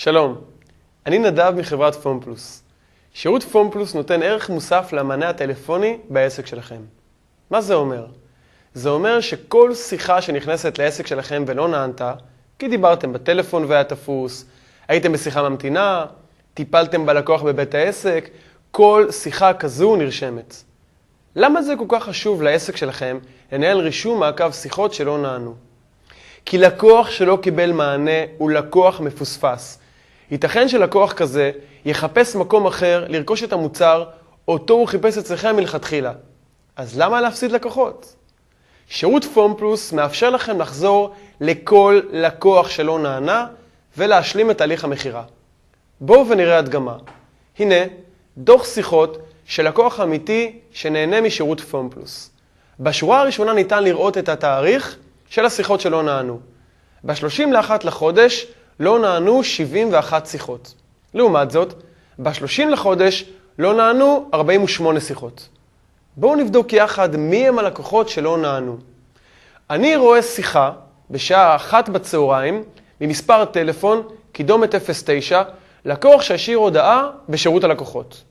שלום, אני נדב מחברת פון פלוס. שירות פון פלוס נותן ערך מוסף למענה הטלפוני בעסק שלכם. מה זה אומר? זה אומר שכל שיחה שנכנסת לעסק שלכם ולא נענתה, כי דיברתם בטלפון והיה תפוס, הייתם בשיחה ממתינה, טיפלתם בלקוח בבית העסק, כל שיחה כזו נרשמת. למה זה כל כך חשוב לעסק שלכם לנהל רישום מעקב שיחות שלא נענו? כי לקוח שלא קיבל מענה הוא לקוח מפוספס. ייתכן שלקוח כזה יחפש מקום אחר לרכוש את המוצר אותו הוא חיפש אצלכם מלכתחילה. אז למה להפסיד לקוחות? שירות פון פלוס מאפשר לכם לחזור לכל לקוח שלא נענה ולהשלים את תהליך המכירה. בואו ונראה הדגמה. הנה, דוח שיחות של לקוח אמיתי שנהנה משירות פון פלוס. בשורה הראשונה ניתן לראות את התאריך של השיחות שלא נענו. ב-31 לחודש לא נענו 71 שיחות. לעומת זאת, ב-30 לחודש לא נענו 48 שיחות. בואו נבדוק יחד מי הם הלקוחות שלא נענו. אני רואה שיחה בשעה 1 בצהריים ממספר טלפון קידומת 09, לקוח שהשאיר הודעה בשירות הלקוחות.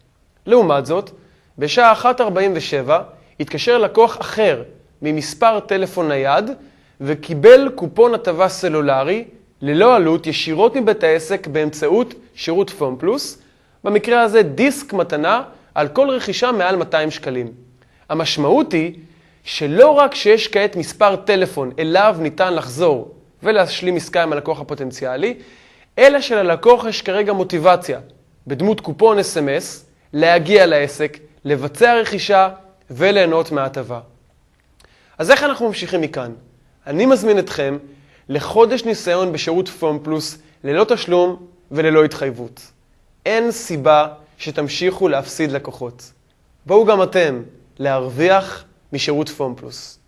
לעומת זאת, בשעה 1:47 התקשר לקוח אחר ממספר טלפון נייד וקיבל קופון הטבה סלולרי ללא עלות ישירות מבית העסק באמצעות שירות פון פלוס, במקרה הזה דיסק מתנה על כל רכישה מעל 200 שקלים. המשמעות היא שלא רק שיש כעת מספר טלפון אליו ניתן לחזור ולהשלים עסקה עם הלקוח הפוטנציאלי, אלא שללקוח יש כרגע מוטיבציה בדמות קופון SMS להגיע לעסק, לבצע רכישה וליהנות מההטבה. אז איך אנחנו ממשיכים מכאן? אני מזמין אתכם לחודש ניסיון בשירות פון פלוס ללא תשלום וללא התחייבות. אין סיבה שתמשיכו להפסיד לקוחות. בואו גם אתם להרוויח משירות פון פלוס.